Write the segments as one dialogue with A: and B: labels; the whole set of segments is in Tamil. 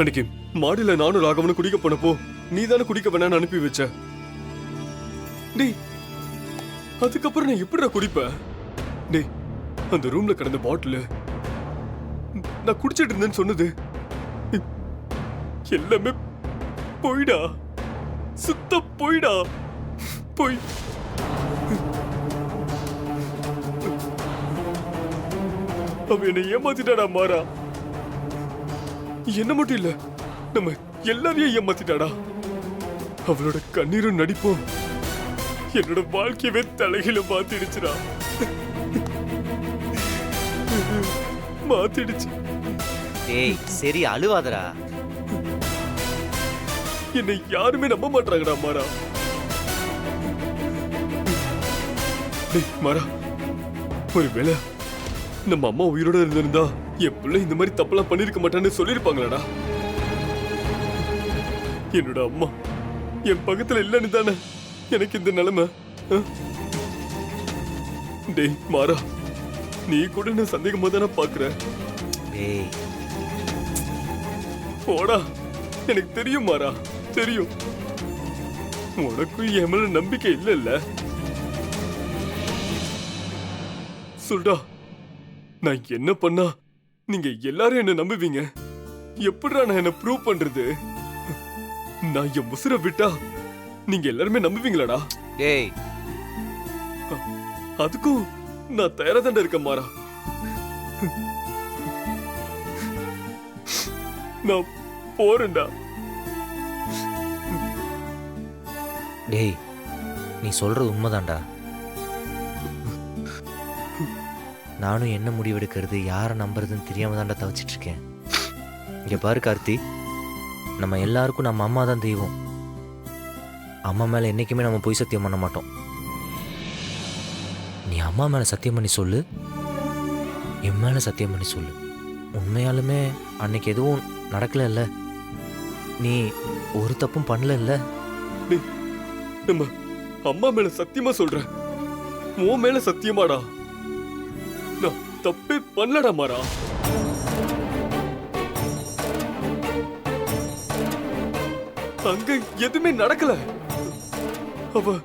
A: அன்னைக்கு மாடியில நானும் ராகவனும் குடிக்க போனப்போ நீ தானே குடிக்க வேணான்னு அனுப்பி வச்ச. டேய், அதுக்கப்புறம் நான் எப்படிடா குடிப்பேன்? டேய், அந்த ரூம்ல கிடந்த பாட்டில் நான் குடிச்சிட்டு இருந்தேன்னு சொன்னது எல்லாமே போயிடா, சுத்த போயிடா, போய் அவ என்னை ஏமாத்திட்டாடா மாறா. என்ன மட்டும் இல்ல, நம்ம எல்லாரையும் ஏமாத்திட்டாடா. அவளோட கண்ணீரும் நடிப்போம் என்னோட வாழ்க்கையவே தலையில மாத்திடுச்சுடா, மாத்திடுச்சு.
B: டேய் சரி அழுவாதடா.
A: என்னை யாருமே நம்ப மாட்டாங்கடா மாறா. டேய் மாறா, ஒருவேளை நம்ம அம்மா உயிரோட இருந்திருந்தா என் பிள்ளை இந்த மாதிரி தப்பெல்லாம் பண்ணிருக்க மாட்டான்னு சொல்லிருப்பாங்களாடா. என்னோட அம்மா என் பக்கத்துல இல்லன்னு தானே எனக்கு இந்த நிலைமை. டேய் மாறா, நீ கூட என்ன சந்தேகமா தானே பாக்குற.
B: டேய்
A: போடா, எனக்கு தெரியும் மாறா, தெரியும். உனக்கும் என் மேல நம்பிக்கை இல்ல. சொல்டா, நான் என்ன பண்ணா நீங்க எல்லாரும் என்ன நம்புவீங்க? எப்படிடா நான் என்ன ப்ரூவ் பண்றது? நான் என் முசுர விட்டா நீங்க எல்லாருமே நம்புவீங்களாடா?
B: டேய்
A: அதுக்கும் நான் தயாரா தாண்டா இருக்கேன் மாறா. நான் போறேன்டா.
B: டேய் நீ சொல்றது உண்மைதான்டா. நானும் என்ன முடிவெடுக்கிறது, யாரை நம்புறதுன்னு தெரியாம தான்டா தவிச்சிட்டு இருக்கேன். இங்க பாரு கார்த்தி, நம்ம எல்லாருக்கும் நம்ம அம்மா தான் தெய்வம். அம்மா மேல என்னைக்குமே நம்ம போய் சத்தியம் பண்ண மாட்டோம். நீ அம்மா மேல சத்தியம் பண்ணி சொல்லு, என் மேல சத்தியம் பண்ணி சொல்லு. உண்மையாலுமே அன்னைக்கு எதுவும் நடக்கல இல்ல, நீ ஒரு தப்பும் பண்ணல இல்ல.
A: நம்ம அம்மா மேல சத்தியமா சொல்றேன், உன் மேல சத்தியமாடா, நான் தப்பே பண்ணலடா மாறா. அங்க எதுவுமே நடக்கல. அவ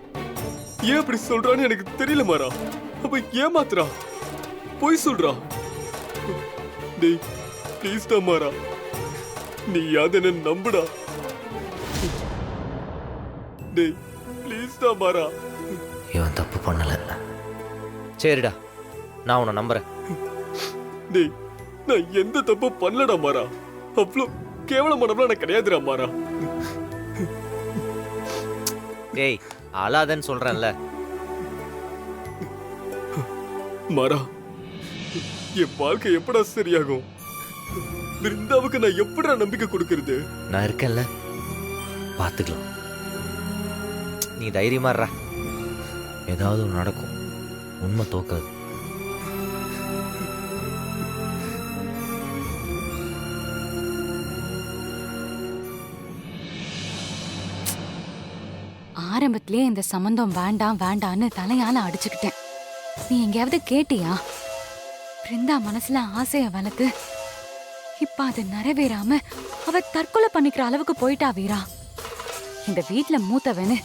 A: ஏன் அப்படி சொல்றான்னு எனக்கு தெரியல மாறா. அவ ஏமாத்துறா, பொய் சொல்றா. டேய் ப்ளீஸ் டா மாறா, நீ யாத என்ன நம்புடா. டேய் ப்ளீஸ் டா மாறா.
B: இவன் தப்பு பண்ணல. சரிடா, நான் உன்னை நம்புறேன்.
A: டேய், நான் எந்த தப்பு பண்ணலடா மாறா. அவ்வளோ கேவலமானவளா நான் கிடையாதுடா மாறா.
B: டேய் அழாதன்னு சொல்றேன்ல.
A: மாறா, என் வாழ்க்கை எப்படா சரியாகும்? பிருந்தாவுக்கு நான் எப்படா நம்பிக்கை கொடுக்கறது?
B: நான் இருக்கேன்ல, பார்த்துக்கலாம். நீ தைரியமா இருடா, ஏதாவது ஒன்று நடக்கும், உண்மை தோக்காது.
C: ஆரம்பத்திலே இந்த சம்பந்தம் வேண்டாம் வேண்டான்னு தலையால அடிச்சுக்கிட்டேன். நீ எங்கேயாவது கேட்டியா? பிருந்தா மனசுல ஆசைய வளர்த்து இப்ப அது நிறைவேறாம அவ தற்கொலை பண்ணிக்கிற அளவுக்கு போயிட்டா வீரா. இந்த வீட்ல மூத்தவனு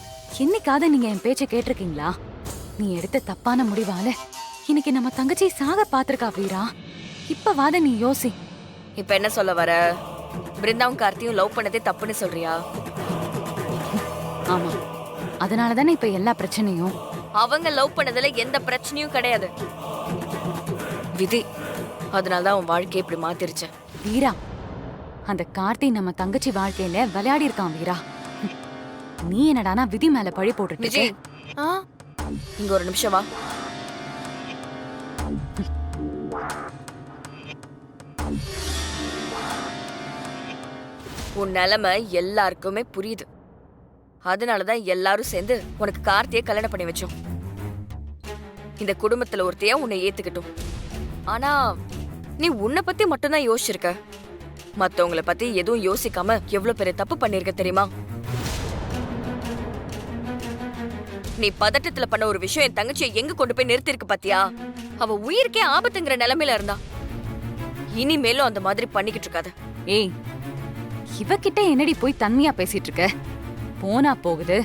C: என்னைக்காவது நீங்க என் பேச்ச கேட்டிருக்கீங்களா? நீ எடுத்த தப்பான முடிவால இன்னைக்கு நம்ம தங்கச்சி சாக பாத்திருக்கா வீரா. இப்பவாத நீ யோசி.
D: இப்ப என்ன சொல்ல வர? பிருந்தாவும் கார்த்தியும் லவ் பண்ணதே தப்புன்னு சொல்றியா?
C: ஆமா, அதனாலதானே இப்ப எல்லா பிரச்சனையும்.
D: அவங்க லவ் பண்ணதுல எந்த பிரச்சனையும் கிடையாது, விதி. அதனாலதான் உன் வாழ்க்கையை இப்படி மாத்திருச்சு.
C: வீரா, அந்த கார்த்தி நம்ம தங்கச்சி வாழ்க்கையில விளையாடி இருக்கான் வீரா. நீ என்னடானா விதி மேல பழி போட்டுட்டு
D: விஜய், இங்க ஒரு நிமிஷம் வா. உன் நிலைமை எல்லாருக்குமே புரியுது. அதனாலதான் எல்லாரும் சேர்ந்து உனக்கு கார்த்தியை கல்யாணம் பண்ணி வச்சோம். இந்த குடும்பத்துல ஒருத்தையா உன்னை ஏத்துக்கிட்டோம். ஆனா நீ உன்னை பத்தி மட்டும்தான் யோசிச்சிருக்க, மத்தவங்களை பத்தி எதுவும் யோசிக்காம எவ்வளவு பெரிய தப்பு பண்ணிருக்க தெரியுமா? நீ பதட்டத்துல பண்ண ஒரு விஷயம் என் தங்கச்சியை எங்க கொண்டு போய் நிறுத்திருக்கு பாத்தியா? அவ உயிருக்கே ஆபத்துங்கிற நிலைமையில இருந்தா. இனிமேலும் அந்த மாதிரி பண்ணிக்கிட்டு இருக்காத.
C: ஏய், இவகிட்ட என்னடி போய் தன்மையா பேசிட்டு இருக்க? போனா போகுது.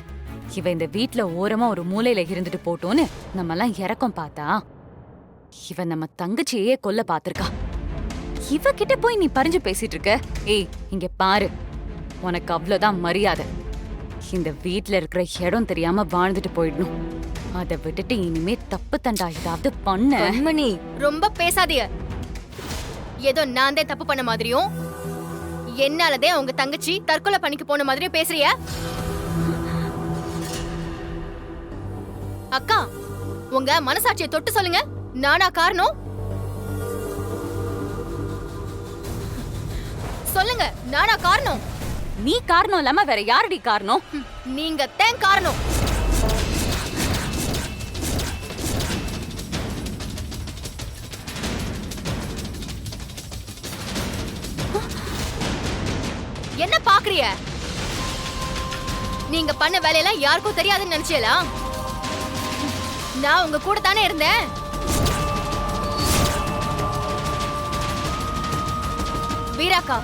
C: இவ இந்த வீட்ல ஓரமா ஒரு மூலையில இருந்துட்டு போட்டோன்னு நம்ம எல்லாம் இறக்கம் பார்த்தா இவ நம்ம தங்கச்சியே கொல்ல பாத்திருக்கா. இவகிட்ட போய் நீ பறிஞ்சு பேசிட்டு இருக்க? ஏய், இங்க பாரு, உனக்கு அவ்வளவுதான் மரியாதை. இந்த வீட்ல இருக்கிற இடம் தெரியாம வாழ்ந்துட்டு போயிடணும். அதை விட்டுட்டு இனிமே தப்பு தண்டா ஏதாவது பண்ண.
D: கண்மணி,
E: ரொம்ப பேசாதீங்க. ஏதோ நான் தான் தப்பு பண்ண மாதிரியும் என்னாலதே உங்க தங்கச்சி தற்கொலை பண்ணிக்க போன மாதிரியும் பேசுறிய? அக்கா, உங்க மனசாட்சியை தொட்டு சொல்லுங்க. நானா காரணம்? சொல்லுங்க, நானா காரணம்?
C: நீ காரணம் இல்லாம வேற யாரடி காரணம்?
E: நீங்க தான் காரணம். என்ன பாக்குறிய? நீங்க பண்ண வேலையெல்லாம் யாருக்கும் தெரியாதுன்னு நினைச்சீங்களா? நான் உங்க கூட தானே இருந்தேன். வீராக்கா,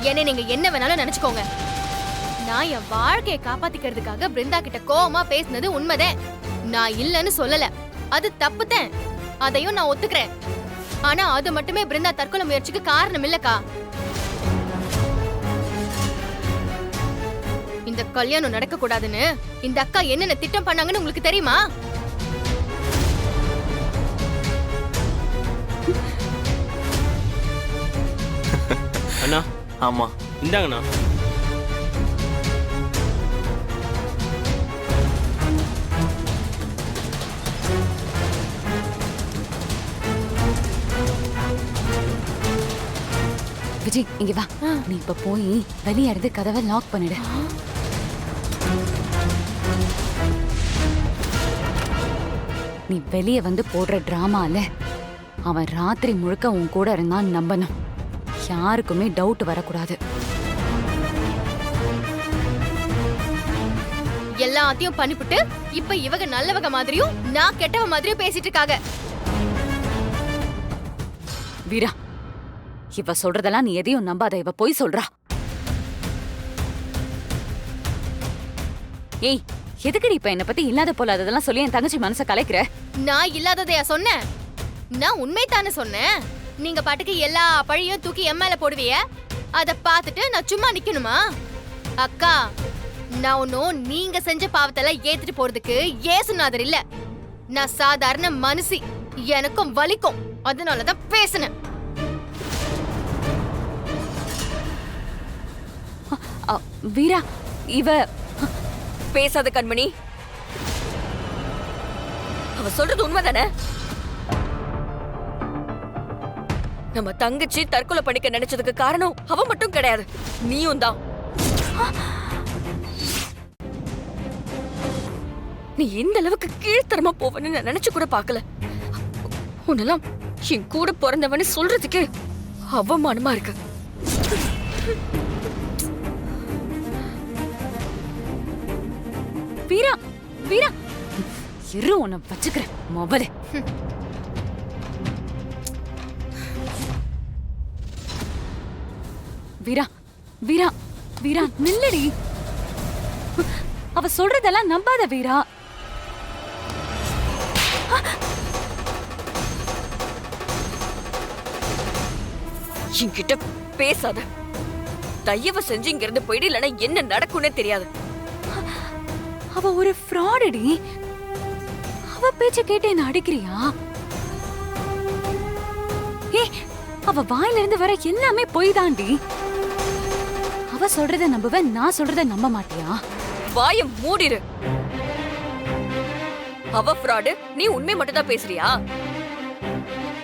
E: என்னை நீங்க என்ன வேணாலும் நினைச்சுக்கோங்க. நான் என் வாழ்க்கையை காப்பாத்திக்கிறதுக்காக பிருந்தா கிட்ட கோவமா பேசினது உண்மைதான். நான் இல்லன்னு சொல்லல, அது தப்புதான். அதையும் நான் ஒத்துக்கிறேன். ஆனா அது மட்டுமே பிருந்தா தற்கொலை முயற்சிக்கு காரணம் இல்லக்கா. இந்த கல்யாணம் நடக்க கூடாதுன்னு இந்த அக்கா என்னென்ன திட்டம் பண்ணாங்கன்னு உங்களுக்கு தெரியுமா?
F: அண்ணா,
B: ஆமா,
F: இந்தாங்கண்ணா.
C: விஜய், இங்க வா. நீ இப்ப போய் வெளியே இருந்து கதவை லாக் பண்ணிடு. நீ வெளியே வந்து போடுற டிராமால அவன் ராத்திரி முழுக்க உன் கூட இருந்தான் நம்பணும். யாருக்குமே டவுட் வரக்கூடாது.
E: எல்லாத்தையும் பண்ணிவிட்டு இப்ப இவங்க நல்லவங்க மாதிரியும் நான் கெட்டவ மாதிரியும் பேசிட்டு இருக்காங்க.
C: வீரா, இவ சொல்றதெல்லாம் நீ எதையும் நம்பாத. இவ போய் சொல்றா. ஏய், எதுக்குடி இப்ப என்ன பத்தி இல்லாத போல அதெல்லாம் சொல்லி என் தங்கச்சி மனசை கலைக்கிற?
E: நான் இல்லாததையா சொன்னேன்? நான் உண்மைதானே சொன்னேன். நீங்க பாட்டுக்கு எல்லா பழியும் தூக்கி என் மேல போடுவிய. அத பார்த்துட்டு நான் சும்மா நிக்கணுமா? அக்கா, நான் ஒன்னும் நீங்க செஞ்ச பாவத்தெல்லாம் ஏத்துட்டு போறதுக்கு ஏசுநாதர் இல்ல. நான் சாதாரண மனுஷி. எனக்கும் வலிக்கும். அதனாலதான் பேசுனேன்.
C: வீரா, இவ
D: பேசாத கண்மணி. அவ சொல்றது உண்மைதானே? நம்ம தங்கச்சி தற்கொலை பண்ணிக்க நினைச்சதுக்கு காரணம் அவ மட்டும் கிடையாது, நீயும் தான். நீ இந்த அளவுக்கு கீழ்த்தரமா போவன்னு நான் நினைச்சு கூட பார்க்கல. உன்னெல்லாம் என் கூட பிறந்தவன்னு சொல்றதுக்கு அவமானமா இருக்கு.
C: வீரா, வீரா, இரு உன்னை வச்சுக்கிறேன் மொபைல. வீரா, வீரா, வீரா, நில்லடி. அவ சொல்றதெல்லாம் நம்பாத வீரா.
D: என்கிட்ட பேசாத. தயவு செஞ்சு இங்க இருந்து போயிடு, இல்லைன்னா என்ன நடக்கும்னே தெரியாது.
C: அவ ஒரு ஃப்ராடடி. அவ பேச்ச கேட்டு என்ன அடிக்கிறியா? ஏ, அவ வாயில இருந்து வர எல்லாமே பொய் தாண்டி. அவ சொல்றத நம்புவ, நான் சொல்றத நம்ப மாட்டியா?
D: வாய மூடிரு. அவ ஃப்ராடு, நீ உண்மை மட்டும் தான் பேசுறியா?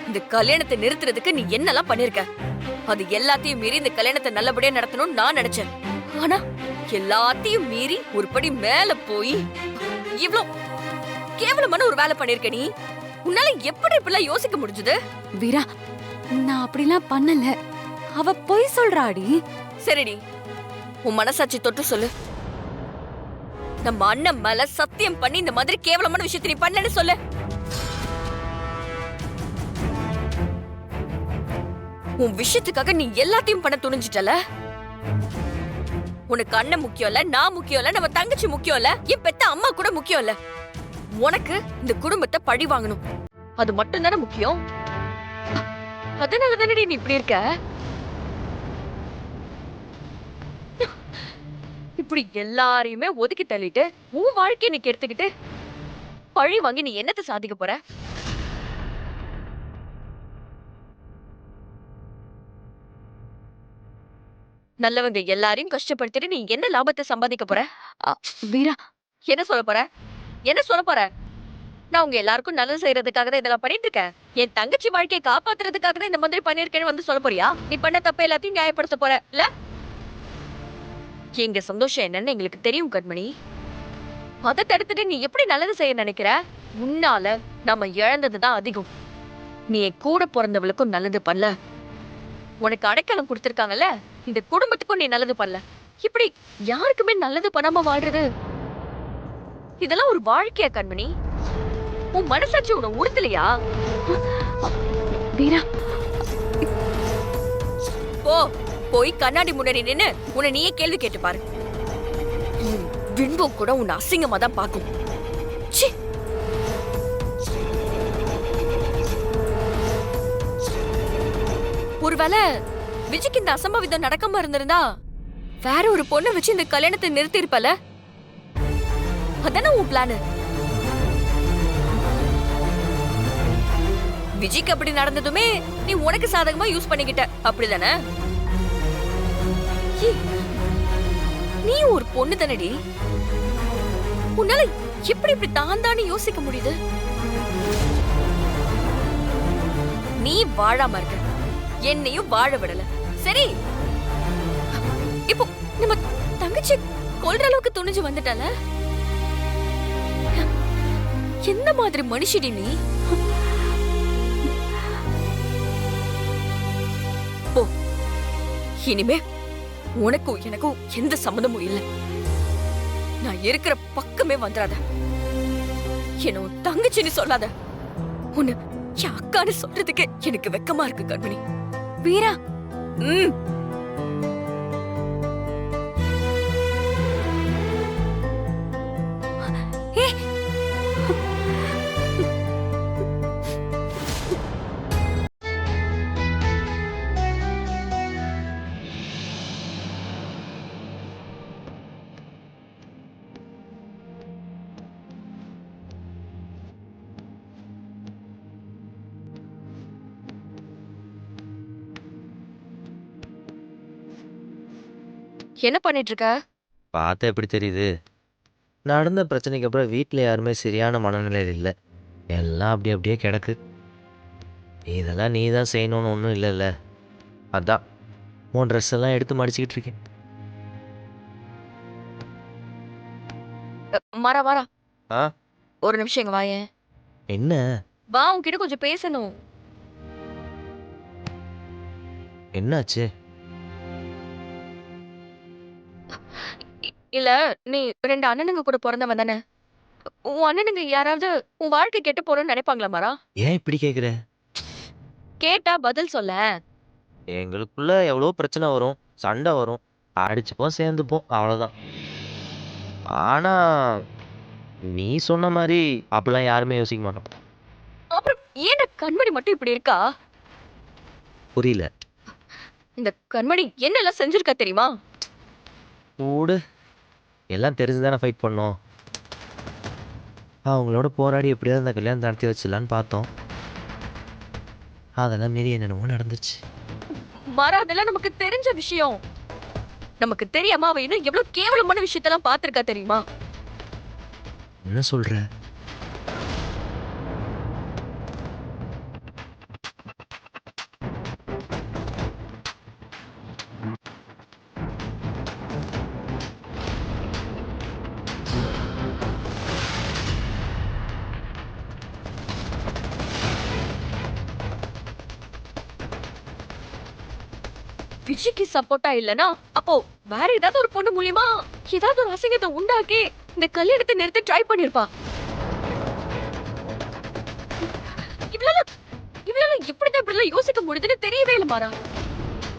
D: இந்த கல்யாணத்தை நிறுத்துறதுக்கு நீ என்னெல்லாம் பண்ணிருக்க? அது எல்லாத்தையும் மீறி இந்த கல்யாணத்தை நல்லபடியா நடத்தணும்னு நான் நினைச்சேன். ஆனா எல்லாத்தையும் மீறி ஒரு படி மேல போய் இவ்ளோ கேவலமான ஒரு வேலை பண்ணிருக்க நீ. உன்னால எப்படி இப்படிலாம் யோசிக்க முடிஞ்சது?
C: வீரா, நான் அப்படிலாம் பண்ணல. அவ பொய் சொல்றாடி.
D: சரிடி, உன் மனசாட்சி தொட்டு சொல்லு. நம்ம அண்ணன் மேல சத்தியம் பண்ணி இந்த மாதிரி கேவலமான விஷயத்தை நீ பண்ணலன்னு சொல்லு. உன் விஷயத்துக்காக நீ எல்லாத்தையும் பண்ண துணிஞ்சிட்டல. உனக்கு அண்ணன் முக்கியம் இல்ல, நான் முக்கியம் இல்ல, நம்ம தங்கச்சி முக்கியம் இல்ல, என் பெத்த அம்மா கூட முக்கியம் இல்ல. உனக்கு இந்த குடும்பத்தை பழி வாங்கணும், அது மட்டும் தானே முக்கியம். அதனால தானே நீ இப்படி இருக்க. இப்படி எல்லாரையுமே ஒதுக்கி தள்ளிட்டு உன் வாழ்க்கையை நீ கெடுத்துக்கிட்டு பழி வாங்கி நீ என்னத்தை சாதிக்க போற? நல்லவங்க எல்லாரையும் கஷ்டப்படுத்திட்டு நீ என்ன லாபத்தை சம்பாதிக்க போற?
C: வீரா,
D: என்ன சொல்ல போற? என்ன சொல்ல போற? நான் உங்க எல்லாருக்கும் நல்லது செய்யறதுக்காக தான் இதெல்லாம் பண்ணிட்டு இருக்கேன். என் தங்கச்சி வாழ்க்கையை காப்பாத்துறதுக்காக தான் இந்த மாதிரி பண்ணிருக்கேன்னு வந்து சொல்ல போறியா? நீ பண்ண தப்ப எல்லாத்தையும் நியாயப்படுத்த போற இல்ல? எங்க சந்தோஷம் என்னன்னு எங்களுக்கு தெரியும் கண்மணி. அதை தடுத்துட்டு நீ எப்படி நல்லது செய்ய நினைக்கிற? முன்னால நம்ம இழந்ததுதான் அதிகம். நீ என் கூட பிறந்தவளுக்கும் நல்லது பண்ணல, உனக்கு அடைக்கலம் கொடுத்திருக்காங்கல்ல, இந்த குடும்பத்துக்கும் நீ நல்லது பண்ணல. இப்படி யாருக்குமே நல்லது பண்ணாம வாழ்றது இதெல்லாம் ஒரு வாழ்க்கையா கண்மணி? உன் மனசாட்சி உன்னை உறுத்தலையா?
C: வீரா,
D: போ, போய் கண்ணாடி முன்னாடி நின்னு உன்னை நீயே கேள்வி கேட்டு பாரு. பின்பம் கூட உன்னை அசிங்கமா தான் பார்க்கும். ச்சீ. ஒருவேளை விஜய்க்கு இந்த அசம்பாவிதம் நடக்காம இருந்திருந்தா வேற ஒரு பொண்ணை வச்சு இந்த கல்யாணத்தை நிறுத்தி இருப்பல. அதானே உன் பிளானு? விஜய்க்கு அப்படி நடந்ததுமே நீ உனக்கு சாதகமா யூஸ் பண்ணிக்கிட்ட, அப்படிதானே? நீ ஒரு பொண்ணு தானடி, உன்னால எப்படி இப்படி தான் யோசிக்க முடியுது? நீ வாழாம இருக்க, என்னையும் வாழ விடல. சரி, இப்போ நம்ம தங்கச்சி கொல்ற அளவுக்கு துணிஞ்சு வந்துட்டால. எந்த மாதிரி மனுஷடி நீ? போ, இனிமே உனக்கும் எனக்கும் எந்த சம்மந்தமும் இல்லை. நான் இருக்கிற பக்கமே வந்துடாத. என்ன உன் தங்கச்சின்னு சொல்லாத. உன்னை என் அக்கான்னு சொல்றதுக்கு எனக்கு வெக்கமா இருக்கு கண்மணி.
C: வீரா,
D: ம். என்ன பண்ணிட்டு இருக்க?
B: பார்த்தா எப்படி தெரியுது? நடந்த பிரச்சனைக்கு அப்புறம் வீட்டில் யாருமே சரியான மனநிலையில் இல்லை. எல்லாம் அப்படி அப்படியே கிடக்கு. இதெல்லாம் நீ தான் செய்யணும்னு ஒன்றும் இல்லைல்ல. அதான் உன் ட்ரெஸ் எல்லாம் எடுத்து மடிச்சுக்கிட்டு இருக்கேன்.
D: மாறா வாரா.
B: ஆ?
D: ஒரு நிமிஷம் இங்க வாயேன்.
B: என்ன?
D: வா, உன்கிட்ட கொஞ்சம் பேசணும்.
B: என்னாச்சு?
D: இல்ல, நீ 2 அண்ணனுங்க கூட பிறந்தவன் தானே? உன் அண்ணனுங்க யாராவது உன் வாழ்க்கை கெட்டு போறோம்னு நினைப்பாங்களா மாறா?
B: ஏன் இப்படி கேட்குற?
D: கேட்டா பதில் சொல்ல.
B: எங்களுக்குள்ள எவ்வளோ பிரச்சனை வரும், சண்டை வரும், அடிச்சுப்போம், சேர்ந்துப்போம், அவ்வளோதான். ஆனால் நீ சொன்ன மாதிரி அப்படிலாம் யாருமே யோசிக்க மாட்டோம்.
D: அப்புறம் ஏன் கண்மணி மட்டும் இப்படி இருக்கா?
B: புரியல.
D: இந்த கண்மணி என்னெல்லாம் செஞ்சிருக்கா தெரியுமா?
B: கூடு எல்லாம் தெரிஞ்சு தானே ஃபைட் பண்ணோம். அவங்களோட போராடி எப்படியாவது அந்த கல்யாணம் நடத்தி வச்சிடலான்னு பார்த்தோம். அதெல்லாம் மீறி என்னென்னமோ நடந்துச்சு.
D: மாறா, அதெல்லாம் நமக்கு தெரிஞ்ச விஷயம். நமக்கு தெரியாம அவ இன்னும் எவ்வளவு கேவலமான விஷயத்தெல்லாம் பார்த்திருக்கா தெரியுமா?
B: என்ன சொல்ற?
D: விஜய்க்கு சப்போர்ட்டா இல்லனா அப்போ வேற ஏதாவது ஒரு பொண்ணு மூலியமா ஏதாவது ஒரு அசிங்கத்தை உண்டாக்கி இந்த கல்யாணத்தை நிறுத்த ட்ரை பண்ணிருப்பா. இவளால எப்படிதான் இப்படிலாம் யோசிக்க முடியுதுன்னு தெரியவே இல்லை மாறா.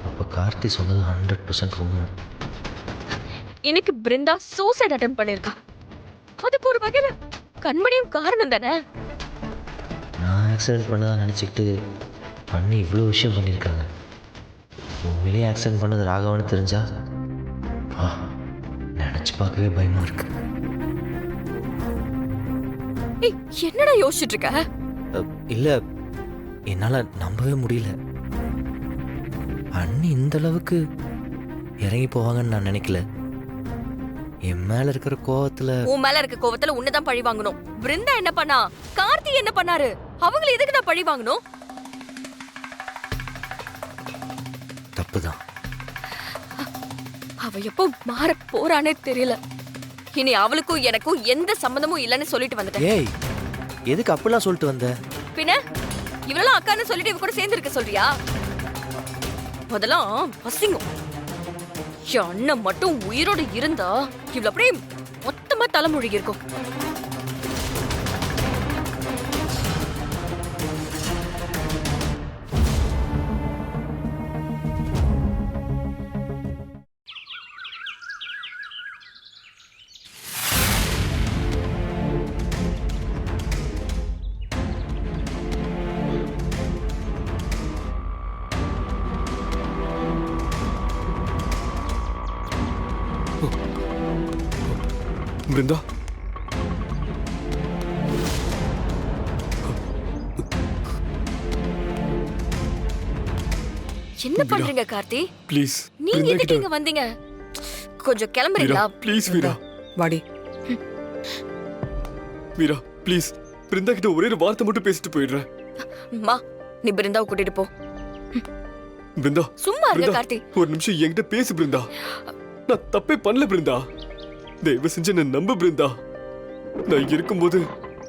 B: அப்போ கார்த்தி சொன்னது 100% உண்மை.
D: இன்னைக்கு பிருந்தா சூசைட் அட்டம் பண்ணிருக்கா. அதுக்கு ஒரு வகையில கண்மணியும் காரணம் தானே.
B: நான் ஆக்சிடென்ட் பண்ணதான் நினச்சிக்கிட்டு பண்ணி இவ்வளோ விஷயம் பண்ணியிருக்காங்க. உண்மையிலேயே ஆக்சிடென்ட் பண்ணது ராகவன்னு தெரிஞ்சா நினச்சி பார்க்கவே பயமாக இருக்கு.
D: ஏய், என்னடா யோசிச்சுட்டு இருக்க?
B: இல்லை, என்னால் நம்பவே முடியல. அண்ணி இந்த அளவுக்கு இறங்கி போவாங்கன்னு நான் நினைக்கல. என் மேல இருக்கிற கோவத்துல
D: உன் மேல இருக்க கோவத்துல உன்னதான் பழி வாங்கணும். பிருந்தா என்ன பண்ணா? கார்த்தி என்ன பண்ணாரு? அவங்களை எதுக்கு நான் பழி வாங்கணும்?
B: தப்புதான்.
D: அவ எப்போ மாற போறானே தெரியல. இனி அவளுக்கும் எனக்கும் எந்த சம்பந்தமும் இல்லைன்னு சொல்லிட்டு வந்துட்டேன்.
B: ஏய், எதுக்கு அப்படிலாம் சொல்லிட்டு வந்த?
D: பின்ன இவளெல்லாம் அக்கான்னு சொல்லிட்டு இவ கூட சேர்ந்து இருக்க சொல்றியா? அதெல்லாம் அசிங்கம். என் அண்ணன் மட்டும் உயிரோட இருந்தா இவ்வளவு அப்படியே மொத்தமா தலைமுழுகி இருக்கும்.
A: பிருந்தா,
D: என்ன பண்றீங்க கார்த்தி?
A: ப்ளீஸ்.
D: நீங்க எதுக்கு இங்க வந்தீங்க? கொஞ்சம் கிளம்புறீங்களா?
A: ப்ளீஸ் வீரா.
G: வாடி.
A: வீரா ப்ளீஸ், பிருந்தா கிட்ட ஒரே ஒரு வார்த்தை மட்டும் பேசிட்டு போயிடுறேன்.
D: அம்மா, நீ பிருந்தாவை கூட்டிட்டு போ.
A: பிருந்தா
D: சும்மா இருங்க
A: பிருந்தா,
D: கார்த்தி.
A: ஒரு நிமிஷம் என்கிட்ட பேசு பிருந்தா. நான் தப்பே பண்ணல பிருந்தா. தயவு செஞ்சு என்ன நம்பு பிருந்தா. நான் இருக்கும்போது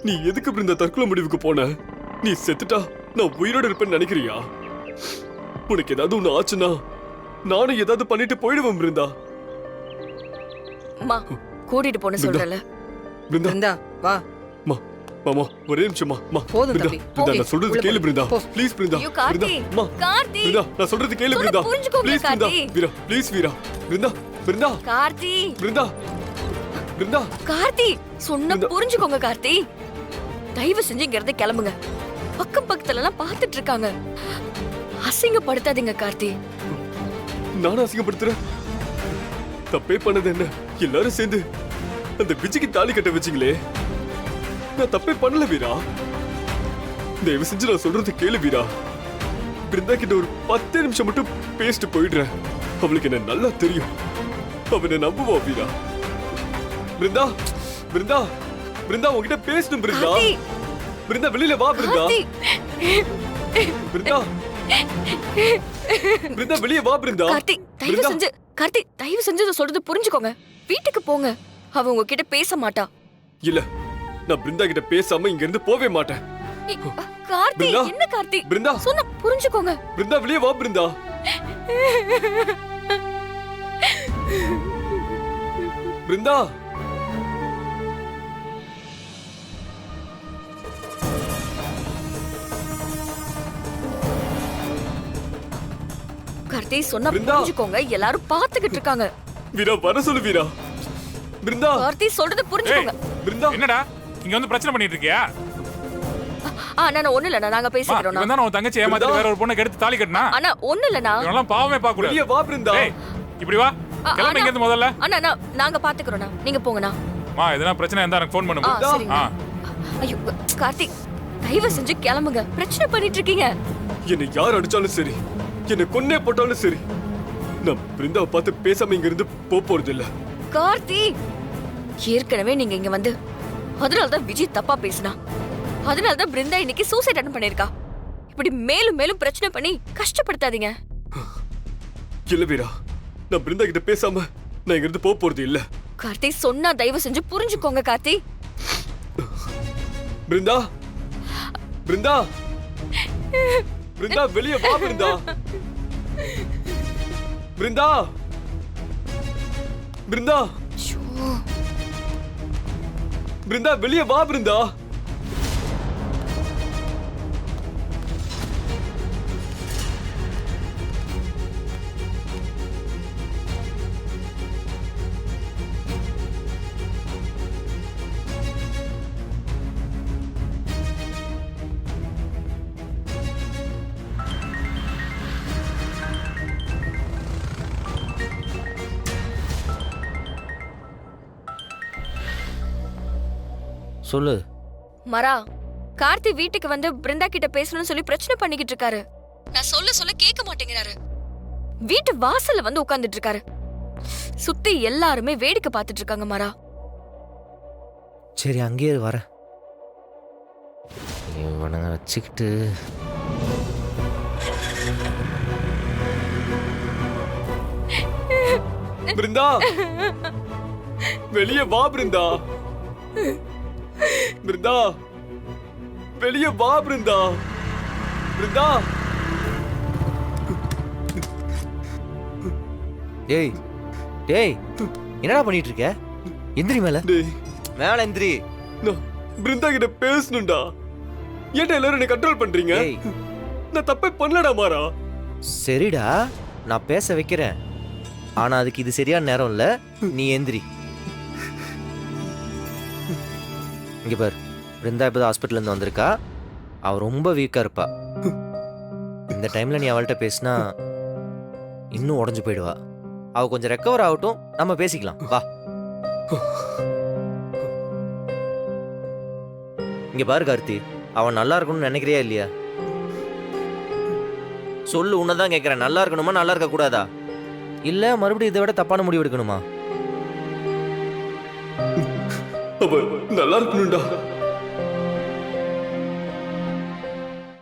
A: நீ எதுக்கு பிருந்தா தற்கொலை முடிவுக்கு போன? நீ செத்துட்டா நான் உயிரோட இருப்பேன்னு நினைக்கிறியா? உனக்கு ஏதாவது ஒண்ணு ஆச்சுன்னா நானும் ஏதாவது பண்ணிட்டு போயிடுவேன் பிருந்தா.
D: அம்மா, கூட்டிட்டு போன்னு சொல்றல.
A: பிருந்தா,
G: பிருந்தா வா.
A: மாமா ஒரே நிமிஷமா.
G: போதும்
A: பிருந்தா,
G: தம்பி.
A: பிருந்தா, நான் சொல்றது
G: உள்ள
A: கேளு
G: போ.
A: பிருந்தா.
G: போ.
A: ப்ளீஸ் பிருந்தா.
D: ஐயோ, கார்த்தி.
A: பிருந்தா, அம்மா.
D: கார்த்தி.
A: பிருந்தா, நான் சொல்றது கேளு
D: சொன்னா
A: பிருந்தா.
D: புரிஞ்சுக்கோங்க,
A: ப்ளீஸ் பிருந்தா.
D: கார்த்தி.
A: வீரா ப்ளீஸ் வீரா. பிருந்தா, பிருந்தா,
D: கார்த்தி.
A: பிருந்தா, பிருந்தா.
D: கார்த்தி, சொன்ன
A: பிருந்தா.
D: புரிஞ்சுக்கோங்க கார்த்தி. தயவு செஞ்சு இங்க இருந்து கிளம்புங்க. பக்கம் பக்கத்துல எல்லாம் பாத்துட்டு இருக்காங்க. அசிங்கப்படுத்தாதீங்க கார்த்தி.
A: நானும் அசிங்கப்படுத்துறேன். தப்பே பண்ணது என்ன? எல்லாரும் சேர்ந்து அந்த விஜய்க்கு தாலி கட்ட வச்சிங்களே. நான் தப்பே பண்ணல வீரா. தயவு செஞ்சு நான் சொல்றது கேளு வீரா. பிருந்தா கிட்ட ஒரு 10 நிமிஷம் மட்டும் பேசிட்டு போயிடுறேன். அவளுக்கு என்ன நல்லா தெரியும். அவனை நம்புவா வீரா. பிருந்தா, பிருந்தா, பிருந்தா உன்கிட்ட பேசணும் பிருந்தா.
D: கார்த்தி.
A: பிருந்தா வெளியில வா பிருந்தா.
D: கார்த்தி.
A: பிருந்தா, பிருந்தா வெளியே வா பிருந்தா.
D: கார்த்தி, தயவு
A: பிருந்தா.
D: செஞ்சு கார்த்தி, தயவு செஞ்சு இதை சொல்றது புரிஞ்சுக்கோங்க. வீட்டுக்கு போங்க. அவ உங்ககிட்ட பேச மாட்டா.
A: இல்ல, நான் பிருந்தா கிட்ட பேசாம இங்க இருந்து போவே மாட்டேன்.
D: கார்த்தி,
A: பிருந்தா.
D: என்ன கார்த்தி?
A: பிருந்தா.
D: சொன்ன புரிஞ்சுக்கோங்க.
A: பிருந்தா வெளியே வா பிருந்தா. பிருந்தா.
D: கார்த்தி, சொன்னா
A: பிருந்தா.
D: புரிஞ்சுக்கோங்க. எல்லாரும் பாத்துக்கிட்டு இருக்காங்க.
A: வீரா வர சொல்லு வீரா. பிருந்தா.
D: கார்த்தி, சொல்றது புரிஞ்சுக்கோங்க.
A: பிருந்தா.
H: என்னடா இங்க வந்து பிரச்சனை பண்ணிட்டு இருக்கியா?
D: நான் ஒண்ணு இல்ல, நாங்க பேசிக்கிறோம்.
H: இவன் தான் உன் தங்கச்சி ஏமாத்தி வேற ஒரு பொண்ணை கெடுத்து தாலி கட்டினா.
D: அண்ணா ஒண்ணு இல்லண்ணா.
H: இவனெல்லாம் பாவமே பார்க்க கூடாது.
A: வெளியே வா பிருந்தா.
H: ஏய், இப்படி வா. கிளம்பி இங்க இருந்து முதல்ல.
D: அண்ணா நாங்க பாத்துக்கிறோம்ண்ணா. நீங்க போங்கண்ணா.
H: மா, எதனா பிரச்சனை இருந்தா எனக்கு ஃபோன்
D: ஆ,
H: பண்ணுங்க.
D: சரிங்க. ஐயோ, கார்த்தி, தயவு செஞ்சு கிளம்புங்க. பிரச்சனை பண்ணிட்டு இருக்கீங்க.
A: என்னை யார் அடிச்சாலும் சரி, என்னை கொன்னே போட்டாலும் சரி, நான் பிருந்தாவை பார்த்து பேசாம இங்க இருந்து போறது இல்ல.
D: கார்த்தி, ஏற்கனவே நீங்க இங்க வந்து அதனாலதான் விஜய் தப்பா பேசினா. அதனாலதான் பிருந்தா இன்னைக்கு சூசைட் அட்டன் பண்ணிருக்கா. இப்படி மேலும் மேலும் பிரச்சனை பண்ணி கஷ்டப்படுத்தாதீங்க.
A: இல்ல வீரா, நான் பிருந்தா கிட்ட பேசாம நான் இங்க இருந்து போறது இல்ல.
D: கார்த்தி, சொன்னா தயவு செஞ்சு புரிஞ்சுக்கோங்க கார்த்தி.
A: பிருந்தா, பிருந்தா, பிருந்தா வெளியே வா பிருந்தா. பிருந்தா, பிருந்தா,
D: ஐயோ,
A: பிருந்தா வெளியே வா பிருந்தா.
B: சொல்லு.
D: மரா, கார்த்தி வீட்டுக்கு வந்து பிருந்தா கிட்ட பேசணும்னு சொல்லி பிரச்சனை பண்ணிக்கிட்டு இருக்காரு. நான் சொல்ல கேட்க மாட்டேங்கிறாரு. வீட்டு வாசல்ல வந்து உட்கார்ந்துட்டு இருக்காரு. சுத்தி எல்லாருமே வேடிக்கை பார்த்துட்டு இருக்காங்க மரா.
B: சரி அங்கேயே வர. இவனுங்க வச்சுக்கிட்டு
A: பிருந்தா, வெளியே வா பிருந்தா. பிருந்தா, வெளியே வா பிருந்தா. பிருந்தா,
B: டேய் டேய் என்னடா பண்ணிட்டு இருக்க? எந்திரி மேல
A: டேய்,
B: மேல எந்திரி.
A: நான் பிருந்தா கிட்ட பேசணும்டா. ஏன்டா எல்லாரும் என்னை கண்ட்ரோல் பண்றீங்க?
B: ஏய்
A: நான் தப்பே பண்ணலடா மாறா.
B: சரிடா, நான் பேச வைக்கிறேன். ஆனா அதுக்கு இது சரியான நேரம் இல்ல. நீ எந்திரி. இங்க பாரு, பிருந்தா இப்பதான் ஹாஸ்பிட்டல்ல இருந்து வந்திருக்கா. அவ ரொம்ப வீக்கா இருப்பா. இந்த டைம்ல நீ அவள்கிட்ட பேசினா இன்னும் உடஞ்சு போயிடுவா. அவ கொஞ்சம் ரெக்கவர் ஆகட்டும், நம்ம பேசிக்கலாம். வா. இங்க பாரு கார்த்தி, அவன் நல்லா இருக்கணும்னு நினைக்கிறியா இல்லையா? சொல்லு, உன்னதான் கேட்கிறேன். நல்லா இருக்கணுமா, நல்லா இருக்க கூடாதா? இல்ல மறுபடியும் இதை விட தப்பான முடிவு எடுக்கணுமா?
A: அவ நல்லா இருக்கணும்டா.